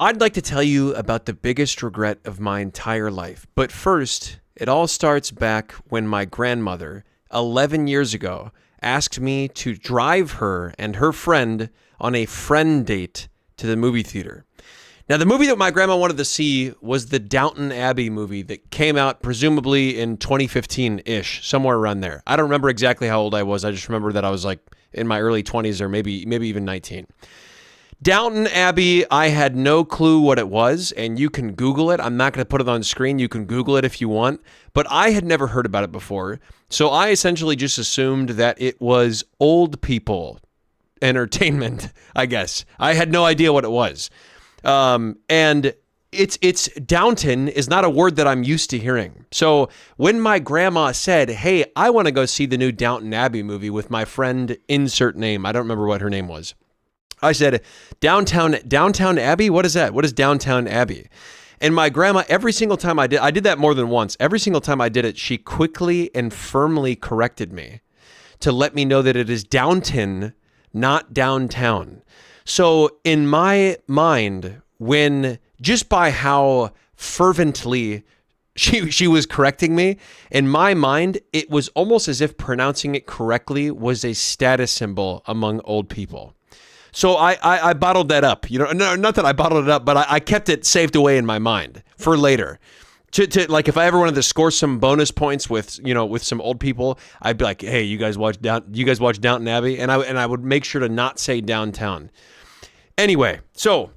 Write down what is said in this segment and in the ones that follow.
I'd like to tell you about the biggest regret of my entire life. But first, it all starts back when my grandmother, 11 years ago, asked me to drive her and her friend on a friend date to the movie theater. Now, the movie that my grandma wanted to see was the Downton Abbey movie that came out presumably in 2015-ish, somewhere around there. I don't remember exactly how old I was. I just remember that I was like in my early 20s or maybe even 19. Downton Abbey, I had no clue what it was, and you can Google it. I'm not going to put it on screen. You can Google it if you want, but I had never heard about it before. So I essentially just assumed that it was old people entertainment, I guess. I had no idea what it was. And it's Downton is not a word that I'm used to hearing. So when my grandma said, "Hey, I want to go see the new Downton Abbey movie with my friend insert name," I don't remember what her name was. I said, Downtown Abbey? What is that? What is Downtown Abbey? And my grandma, every single time I did that more than once. Every single time I did it, she quickly and firmly corrected me to let me know that it is Downton, not downtown. So in my mind, when just by how fervently she was correcting me, in my mind, it was almost as if pronouncing it correctly was a status symbol among old people. So I bottled that up. You know, no, not that I bottled it up, but I kept it saved away in my mind for later. To like, if I ever wanted to score some bonus points with some old people, I'd be like, "Hey, you guys watch Downton Abbey?" And I would make sure to not say downtown. Anyway, so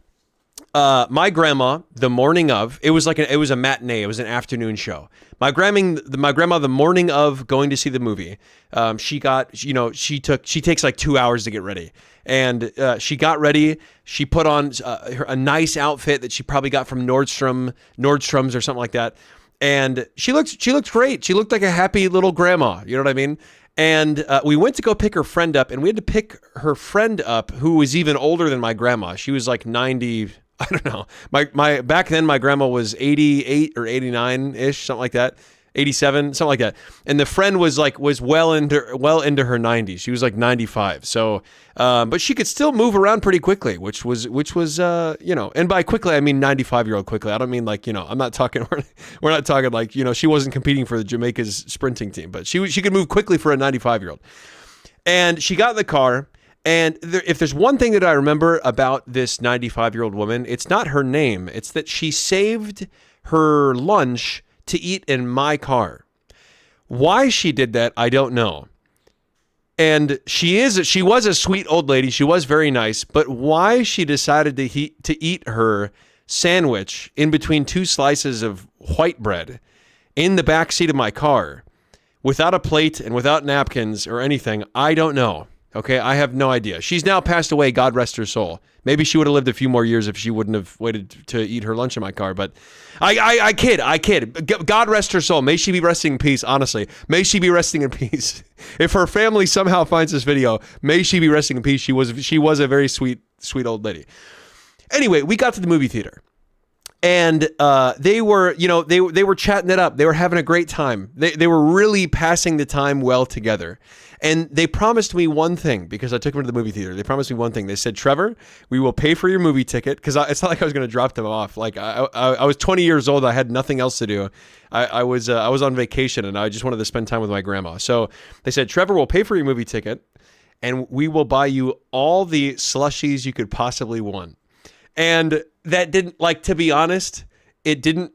my grandma, the morning of, it was a matinee, it was an afternoon show. My grandma, the morning of going to see the movie, she takes like 2 hours to get ready. And she got ready. She put on a nice outfit that she probably got from Nordstrom's or something like that. And she looked great. She looked like a happy little grandma. You know what I mean? And we went to go pick her friend up, and we had to pick her friend up, who was even older than my grandma. She was like 90. I don't know. My back then, my grandma was 88 or 89-ish, something like that. 87, something like that. And the friend was well into her 90s. She was like 95. So, but she could still move around pretty quickly, which was and by quickly, I mean 95-year-old quickly. I don't mean like, I'm not talking, we're not talking like, she wasn't competing for the Jamaica's sprinting team, but she could move quickly for a 95-year-old. And she got in the car. And if there's one thing that I remember about this 95-year-old woman, it's not her name. It's that she saved her lunch to eat in my car. Why she did that, I don't know. And she was a sweet old lady. She was very nice. But why she decided to eat her sandwich in between two slices of white bread in the back seat of my car without a plate and without napkins or anything, I don't know. Okay, I have no idea. She's now passed away, God rest her soul. Maybe she would have lived a few more years if she wouldn't have waited to eat her lunch in my car, but I kid. God rest her soul. May she be resting in peace, honestly. May she be resting in peace. If her family somehow finds this video, may she be resting in peace. She was a very sweet old lady. Anyway, we got to the movie theater. And they were chatting it up. They were having a great time. They were really passing the time well together. And they promised me one thing, because I took them to the movie theater. They promised me one thing. They said, "Trevor, we will pay for your movie ticket," because it's not like I was going to drop them off. Like I was 20 years old. I had nothing else to do. I was on vacation, and I just wanted to spend time with my grandma. So they said, "Trevor, we'll pay for your movie ticket, and we will buy you all the slushies you could possibly want." And that didn't, to be honest, it didn't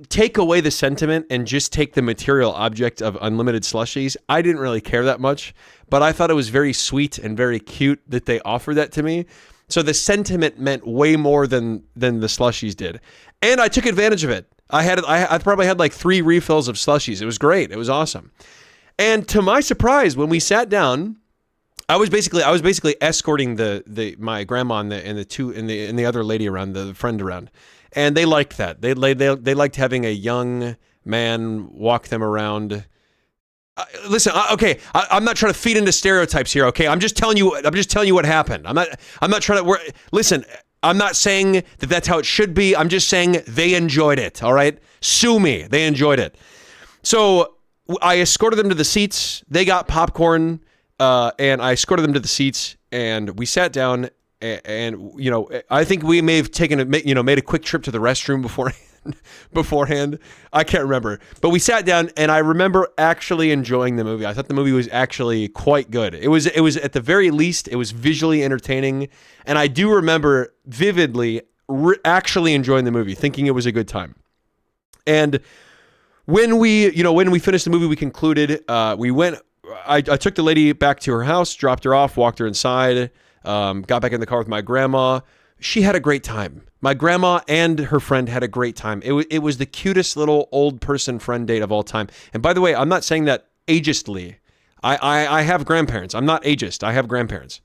take away the sentiment and just take the material object of unlimited slushies. I didn't really care that much, but I thought it was very sweet and very cute that they offered that to me. So the sentiment meant way more than the slushies did. And I took advantage of it. I probably had like 3 refills of slushies. It was great. It was awesome. And to my surprise, when we sat down, I was basically escorting my grandma and the other lady around, the friend around, and they liked that. They liked having a young man walk them around. Listen, okay, I'm not trying to feed into stereotypes here. Okay, I'm just telling you what happened. I'm not trying to. Listen, I'm not saying that that's how it should be. I'm just saying they enjoyed it. All right, sue me. They enjoyed it. So I escorted them to the seats. They got popcorn. And I escorted them to the seats, and we sat down, and you know, I think we may have made a quick trip to the restroom beforehand. I can't remember, but we sat down, and I remember actually enjoying the movie. I thought the movie was actually quite good. It was at the very least, it was visually entertaining, and I do remember vividly actually enjoying the movie, thinking it was a good time. And when we finished the movie, we concluded. We went. I took the lady back to her house, dropped her off, walked her inside, got back in the car with my grandma. She had a great time. My grandma and her friend had a great time. It was the cutest little old person friend date of all time. And by the way, I'm not saying that ageistly. I have grandparents. I'm not ageist. I have grandparents.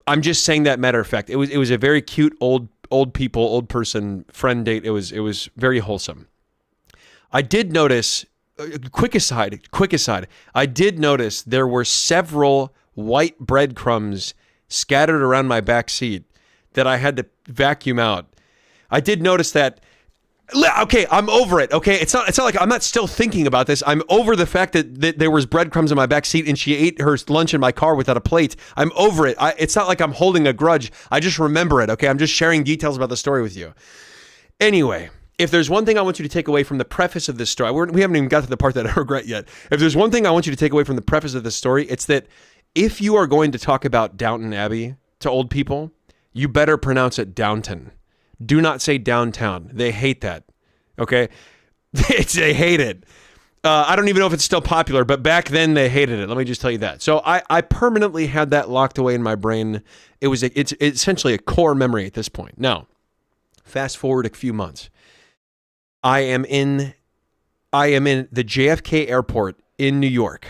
I'm just saying that matter of fact. It was a very cute old person friend date. It was very wholesome. I did notice. Quick aside. I did notice there were several white breadcrumbs scattered around my back seat that I had to vacuum out. I did notice that. Okay, I'm over it. Okay, it's not like I'm not still thinking about this. I'm over the fact that there was breadcrumbs in my back seat and she ate her lunch in my car without a plate. I'm over it. It's not like I'm holding a grudge. I just remember it. Okay, I'm just sharing details about the story with you. Anyway. If there's one thing I want you to take away from the preface of this story, we haven't even got to the part that I regret yet. If there's one thing I want you to take away from the preface of this story, it's that if you are going to talk about Downton Abbey to old people, you better pronounce it Downton. Do not say downtown. They hate that. Okay? They hate it. I don't even know if it's still popular, but back then they hated it. Let me just tell you that. So I permanently had that locked away in my brain. It's essentially a core memory at this point. Now, fast forward a few months. I am in the JFK airport in New York,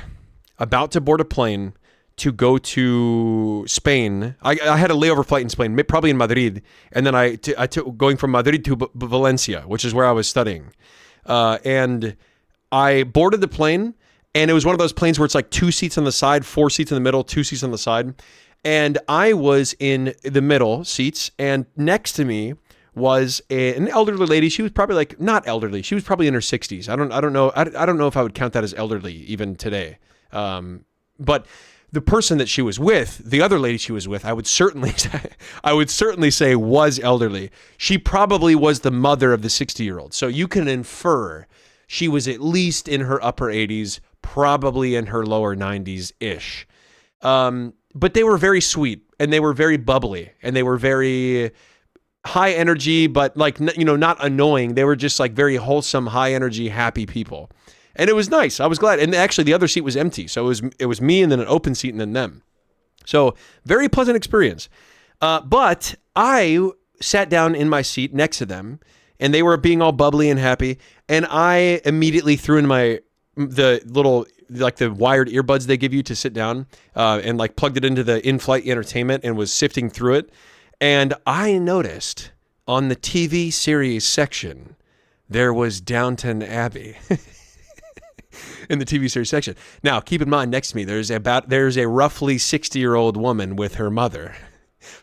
about to board a plane to go to Spain. I had a layover flight in Spain, probably in Madrid, and then I took going from Madrid to Valencia, which is where I was studying. And I boarded the plane, and it was one of those planes where it's like 2 seats on the side, 4 seats in the middle, 2 seats on the side. And I was in the middle seats, and next to me was an elderly lady. She was probably not elderly. She was probably in her 60s. I don't know. I don't know if I would count that as elderly even today. But the person that she was with, the other lady she was with, I would certainly say was elderly. She probably was the mother of the 60-year-old. So you can infer she was at least in her upper 80s, probably in her lower 90s-ish. But they were very sweet, and they were very bubbly, and they were very high energy, but not annoying. They were just very wholesome, high energy, happy people. And it was nice. I was glad. And actually the other seat was empty. So it was me and then an open seat and then them. So very pleasant experience. But I sat down in my seat next to them and they were being all bubbly and happy. And I immediately threw in the little, the wired earbuds they give you to sit down, and plugged it into the in-flight entertainment and was sifting through it. And I noticed on the TV series section, there was Downton Abbey in the TV series section. Now, keep in mind, next to me, there's a roughly 60-year-old woman with her mother.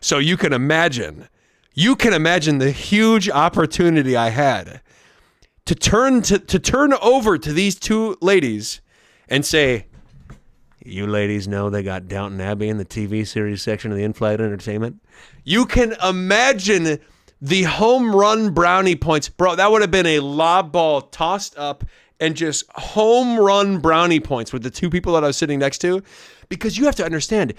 So you can imagine the huge opportunity I had to turn over to these two ladies and say, "You ladies know they got Downton Abbey in the TV series section of the in-flight entertainment?" You can imagine the home run brownie points. Bro, that would have been a lob ball tossed up and just home run brownie points with the two people that I was sitting next to. Because you have to understand,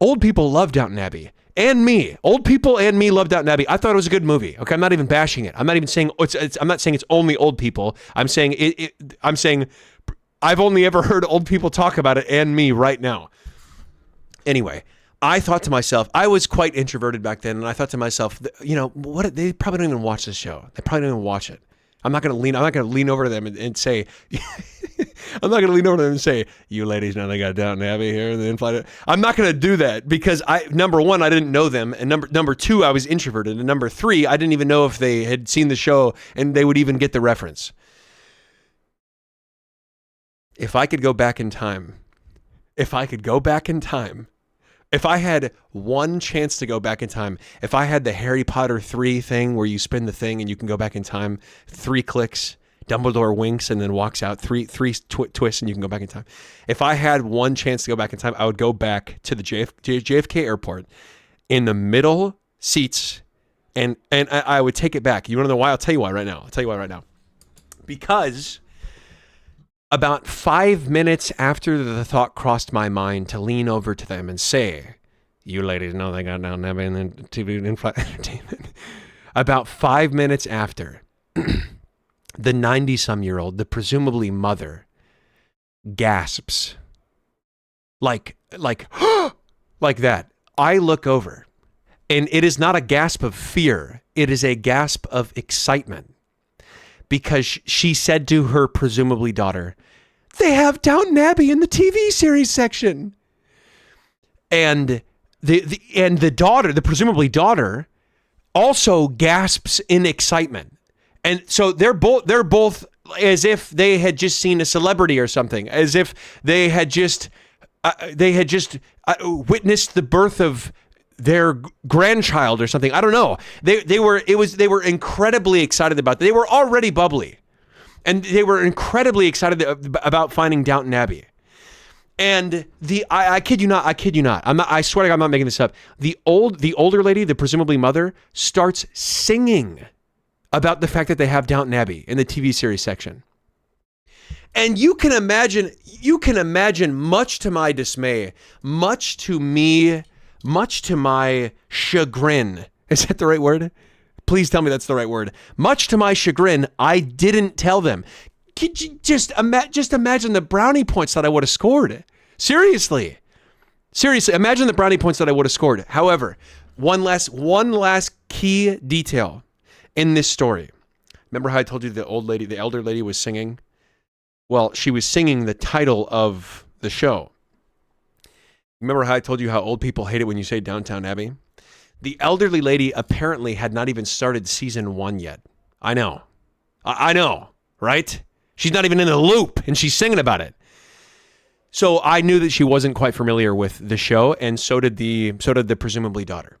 old people love Downton Abbey. And me. Old people and me love Downton Abbey. I thought it was a good movie. Okay, I'm not even bashing it. I'm not even saying I'm not saying it's only old people. I'm saying I'm saying I've only ever heard old people talk about it and me right now. Anyway, I thought to myself, I was quite introverted back then, and I thought to myself, what? They probably don't even watch this show. They probably don't even watch it. I'm not going to lean over to them and say, I'm not going to lean over to them and say, "You ladies know they got Downton Abbey here in the in-flight." I'm not going to do that because number one, I didn't know them, and number two, I was introverted, and number three, I didn't even know if they had seen the show and they would even get the reference. If I could go back in time, if I had one chance to go back in time, if I had the Harry Potter 3 thing where you spin the thing and you can go back in time, 3 clicks Dumbledore winks and then walks out. Three twists and you can go back in time. If I had one chance to go back in time, I would go back to the JFK airport in the middle seats, and I would take it back. You want to know why? I'll tell you why right now. Because about 5 minutes after the thought crossed my mind to lean over to them and say, "You ladies know they got Downton Abbey and then TV in-flight entertainment." About 5 minutes after, the 90-some-year-old, the presumably mother, gasps. Like that. I look over, and it is not a gasp of fear. It is a gasp of excitement. Because she said to her presumably daughter, "They have Downton Abbey in the TV series section." And the daughter, the presumably daughter, also gasps in excitement. And so they're both as if they had just seen a celebrity or something, as if they had just witnessed the birth of their grandchild or something. I don't know. They were incredibly excited about it. They were already bubbly, and they were incredibly excited about finding Downton Abbey. And I kid you not. I swear to God, I'm not making this up. The older lady, the presumably mother, starts singing about the fact that they have Downton Abbey in the TV series section. And you can imagine, much to my dismay, much to my chagrin. Is that the right word? Please tell me that's the right word. Much to my chagrin, I didn't tell them. Could you just imagine the brownie points that I would have scored? Seriously, imagine the brownie points that I would have scored. However, one last key detail in this story. Remember how I told you the elder lady was singing? Well, she was singing the title of the show. Remember how I told you how old people hate it when you say Downton Abbey? The elderly lady apparently had not even started season 1 yet. I know. I know, right? She's not even in the loop, and she's singing about it. So I knew that she wasn't quite familiar with the show, and so did the presumably daughter.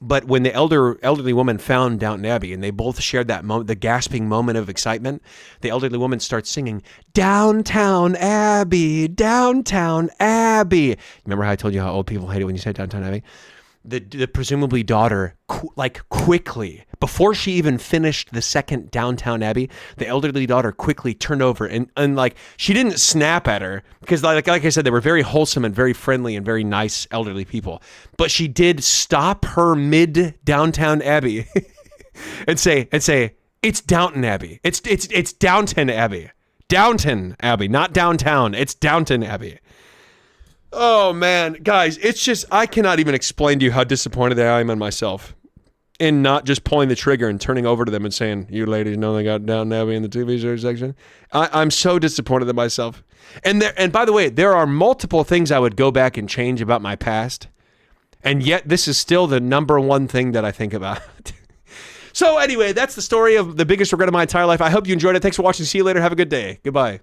But when the elderly woman found Downton Abbey, and they both shared that moment, the gasping moment of excitement, the elderly woman starts singing, "Downton Abbey, Downton Abbey." Remember how I told you how old people hate it when you say Downton Abbey? The presumably daughter, quickly, before she even finished the second Downton Abbey, the elderly daughter quickly turned over and she didn't snap at her because like I said, they were very wholesome and very friendly and very nice elderly people. But she did stop her mid Downton Abbey and say, "It's Downton Abbey. It's Downton Abbey. Downton Abbey, not downtown. It's Downton Abbey." Oh man, guys, it's just, I cannot even explain to you how disappointed I am in myself in not just pulling the trigger and turning over to them and saying, "You ladies know they got Downton Abbey in the TV series section." I'm so disappointed in myself. And by the way, there are multiple things I would go back and change about my past. And yet this is still the number one thing that I think about. So anyway, that's the story of the biggest regret of my entire life. I hope you enjoyed it. Thanks for watching. See you later. Have a good day. Goodbye.